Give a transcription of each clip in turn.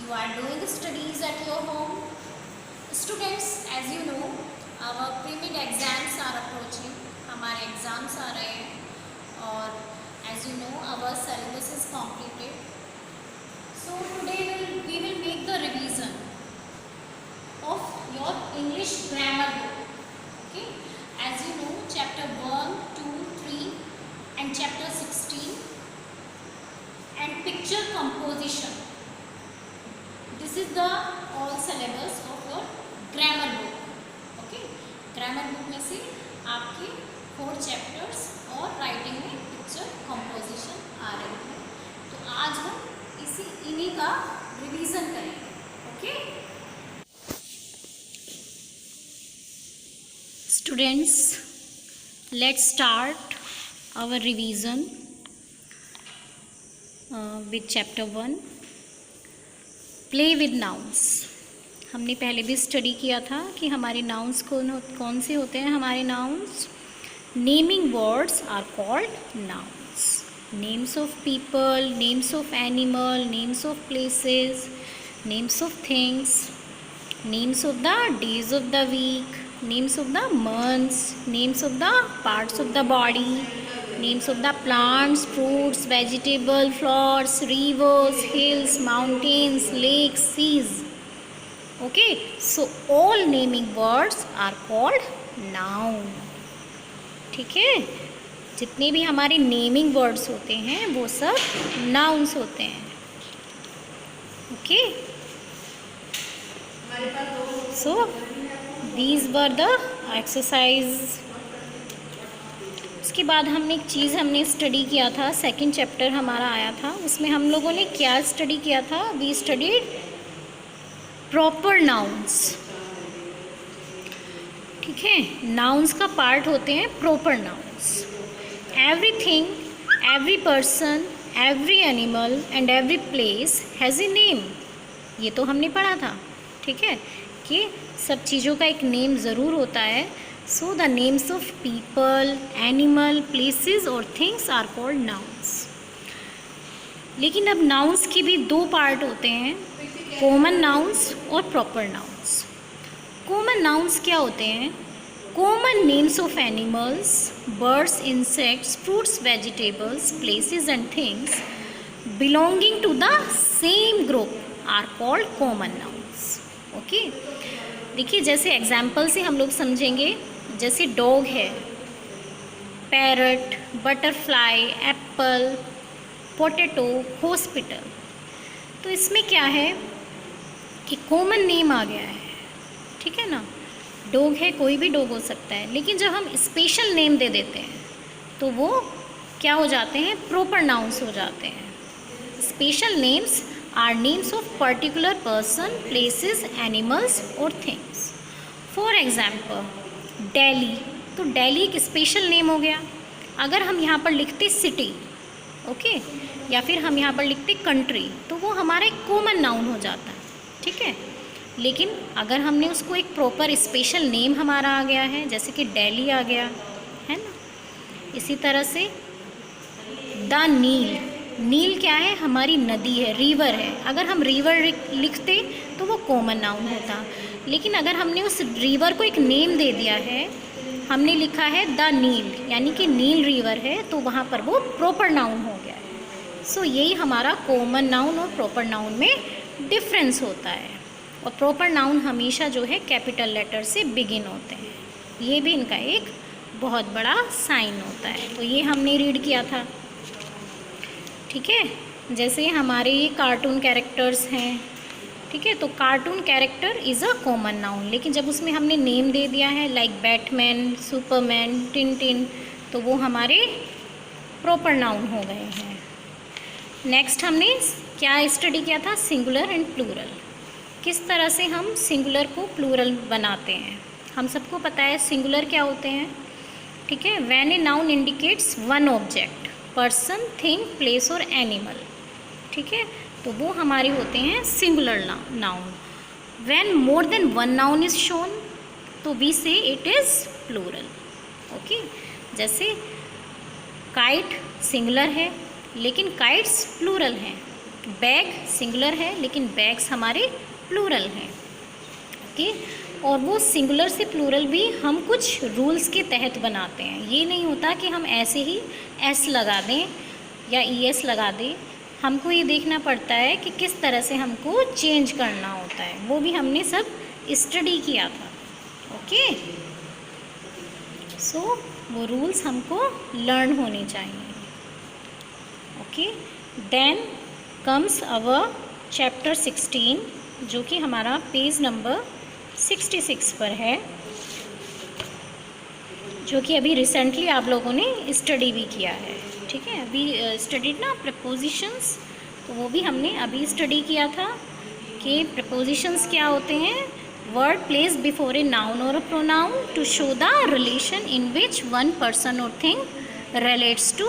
You are doing studies at your home. Students, as you know, our pre-mid exams are approaching. हमारे exams आ रहे हैं और as you know, our syllabus is completed. So today we will make the revision of your English grammar book. Okay, as you know, chapter 1, 2, 3 and chapter 16 and picture composition. This is the all syllabus of your grammar book. Okay, grammar book में से आपके 4 chapters और writing में picture composition आ रही है. तो आज हम इन्हीं का रिवीजन करेंगे. Okay students, let's start our revision with chapter 1, play with nouns. हमने पहले भी स्टडी किया था कि हमारे नाउन्स कौन से होते हैं. हमारे nouns naming words are called nouns. Names of people, names of animal, names of places, names of things, names of the days of the week, names of the months, names of the parts of the body, names of the plants, fruits, vegetables, flowers, rivers, hills, mountains, lakes, seas. Okay, so all naming words are called noun. ठीक है, जितने भी हमारे naming words होते हैं वो सब nouns होते हैं. Okay, so these were the exercise. उसके बाद हमने एक चीज़ स्टडी किया था. सेकंड चैप्टर हमारा आया था, उसमें हम लोगों ने क्या स्टडी किया था. We studied proper nouns. ठीक है, नाउन्स का पार्ट होते हैं proper nouns. Everything, every person, every animal and every place has a name. ये तो हमने पढ़ा था. ठीक है, कि सब चीज़ों का एक नेम ज़रूर होता है. So the names of people, animal, places और थिंग्स आर कॉल्ड नाउन्स. लेकिन अब नाउन्स के भी 2 पार्ट होते हैं, कॉमन नाउन्स और प्रॉपर नाउन्स. कॉमन नाउन्स क्या होते हैं? Common names of animals, birds, insects, fruits, vegetables, places and things belonging to the same group are called common nouns. Okay, देखिए जैसे एग्जाम्पल से हम लोग समझेंगे. जैसे डॉग है, parrot, butterfly, Apple, potato, hospital. तो इसमें क्या है कि कॉमन नेम आ गया है. ठीक है ना, डॉग है, कोई भी डॉग हो सकता है. लेकिन जब हम स्पेशल नेम दे देते हैं तो वो क्या हो जाते हैं? प्रॉपर नाउन्स हो जाते हैं. Special names are names of particular person, places, animals और things. For example, Delhi. तो Delhi एक स्पेशल नेम हो गया. अगर हम यहाँ पर लिखते सिटी, ओके, या फिर हम यहाँ पर लिखते कंट्री, तो वो हमारा एक कॉमन नाउन हो जाता है. ठीक है, लेकिन अगर हमने उसको एक प्रॉपर स्पेशल नेम हमारा आ गया है, जैसे कि दिल्ली आ गया है ना. इसी तरह से द नील. नील क्या है? हमारी नदी है, रिवर है. अगर हम रिवर लिखते तो वो कॉमन नाउन होता. लेकिन अगर हमने उस रिवर को एक नेम दे दिया है, हमने लिखा है द नील, यानी कि नील रिवर है, तो वहाँ पर वो प्रॉपर नाउन हो गया है. सो यही हमारा कॉमन नाउन और प्रॉपर नाउन में डिफरेंस होता है. और प्रॉपर नाउन हमेशा जो है कैपिटल लेटर से बिगिन होते हैं. ये भी इनका एक बहुत बड़ा साइन होता है. तो ये हमने रीड किया था. ठीक है, जैसे हमारे ये कार्टून कैरेक्टर्स हैं. ठीक है, तो cartoon character is a common noun. लेकिन जब उसमें हमने नेम दे दिया है लाइक बैटमैन, सुपरमैन, टिनटिन, तो वो हमारे प्रॉपर नाउन हो गए हैं. नेक्स्ट हमने क्या स्टडी किया था? Singular and plural. किस तरह से हम सिंगुलर को प्लूरल बनाते हैं. हम सबको पता है सिंगुलर क्या होते हैं. ठीक है, when a noun indicates one object, person, thing, place और एनिमल. ठीक है, तो वो हमारे होते हैं singular noun. When more than one noun is shown, तो वी से इट इज़ प्लूरल. ओके, जैसे काइट सिंगुलर है लेकिन काइट्स प्लूरल हैं. बैग सिंगुलर है लेकिन बैग्स हमारे प्लूरल हैं। ओके, और वो सिंगुलर से प्लूरल भी हम कुछ रूल्स के तहत बनाते हैं। ये नहीं होता कि हम ऐसे ही एस लगा दें या ईएस लगा दें, हमको ये देखना पड़ता है कि किस तरह से हमको चेंज करना होता है। वो भी हमने सब स्टडी किया था। ओके, सो वो रूल्स हमको लर्न होने चाहिए। Okay, then comes our chapter 16, जो कि हमारा पेज नंबर 66 पर है, जो कि अभी रिसेंटली आप लोगों ने स्टडी भी किया है। ठीक है, अभी स्टडीड ना प्रपोजिशंस, तो वो भी हमने अभी स्टडी किया था कि प्रपोजिशंस क्या होते हैं। Word place before a noun or a pronoun to show the relation in which one person और thing relates to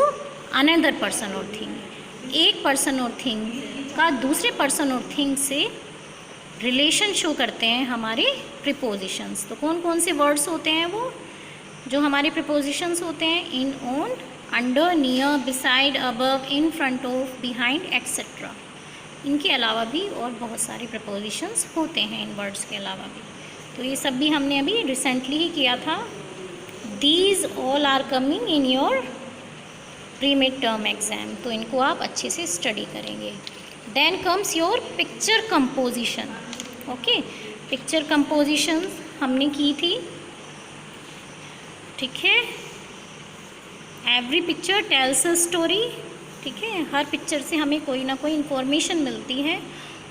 another person और थिंग। एक पर्सन और थिंग का दूसरे पर्सन और थिंग से रिलेशन शो करते हैं हमारे प्रीपोजिशंस। तो कौन कौन से वर्ड्स होते हैं वो जो हमारे प्रीपोजिशंस होते हैं? In, on, under, near, beside, above, in, front of, behind, etcetera. इनके अलावा भी और बहुत सारे प्रपोजिशंस होते हैं इन वर्ड्स के अलावा भी। तो ये सब भी हमने अभी रिसेंटली ही किया था। These all are coming in your pre mid term exam, तो इनको आप अच्छे से स्टडी करेंगे। Then comes your picture composition. Okay, picture composition हमने की थी। ठीक है, every picture tells a story. ठीक है, हर पिक्चर से हमें कोई ना कोई इन्फॉर्मेशन मिलती है,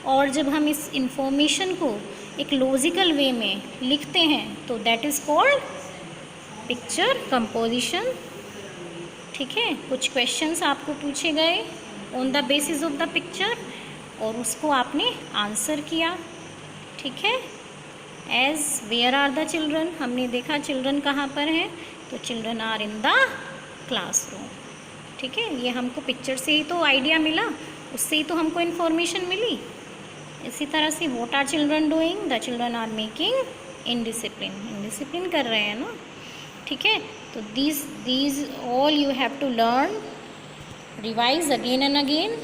और जब हम इस इन्फॉर्मेशन को एक लॉजिकल वे में लिखते हैं तो that is called picture composition. ठीक है, कुछ क्वेश्चंस आपको पूछे गए on the basis of the picture और उसको आपने आंसर किया। ठीक है, as where are the children, हमने देखा चिल्ड्रन कहाँ पर हैं, तो children are in the classroom. ठीक है, ये हमको पिक्चर से ही तो आइडिया मिला, उससे ही तो हमको इन्फॉर्मेशन मिली। इसी तरह से what are children doing, the children are making indiscipline, indiscipline कर रहे हैं ना। ठीक है, तो these all you have to learn, revise again and again.